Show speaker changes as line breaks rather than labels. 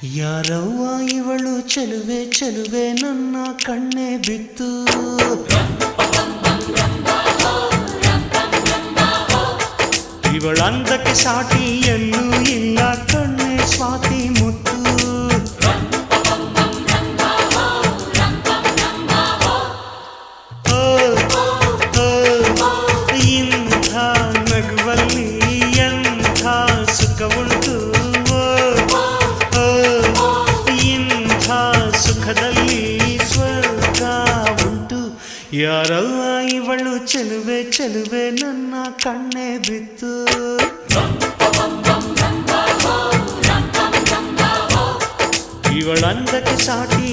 ಯಾರವ್ವ ಇವಳು ಚೆಲುವೆ ಚೆಲುವೆ ನನ್ನ ಕಣ್ಣೆ ಬಿತ್ತು. ಇವಳಂದಕ್ಕೆ ಸಾಟಿ ಎಲ್ಲೂ ಇಲ್ಲ ಕಣ್ಣೆ ಸ್ವಾತಿ ಮುತ್ತು. ಇಂಥ ನಗುವಲ್ಲಿ ಎಂಥ ಸುಖ ಉಂಟು, ಇಂಥ ಸುಖದಲ್ಲಿ ಸ್ವರ್ಗ ಉಂಟು. ಯಾರವ್ವ ಇವಳು ಚೆಲುವೆ ಚೆಲುವೆ ನನ್ನ ಕಣ್ಣೆ ಬಿತ್ತು. ಇವಳಂದಕ್ಕೆ ಸಾಟಿ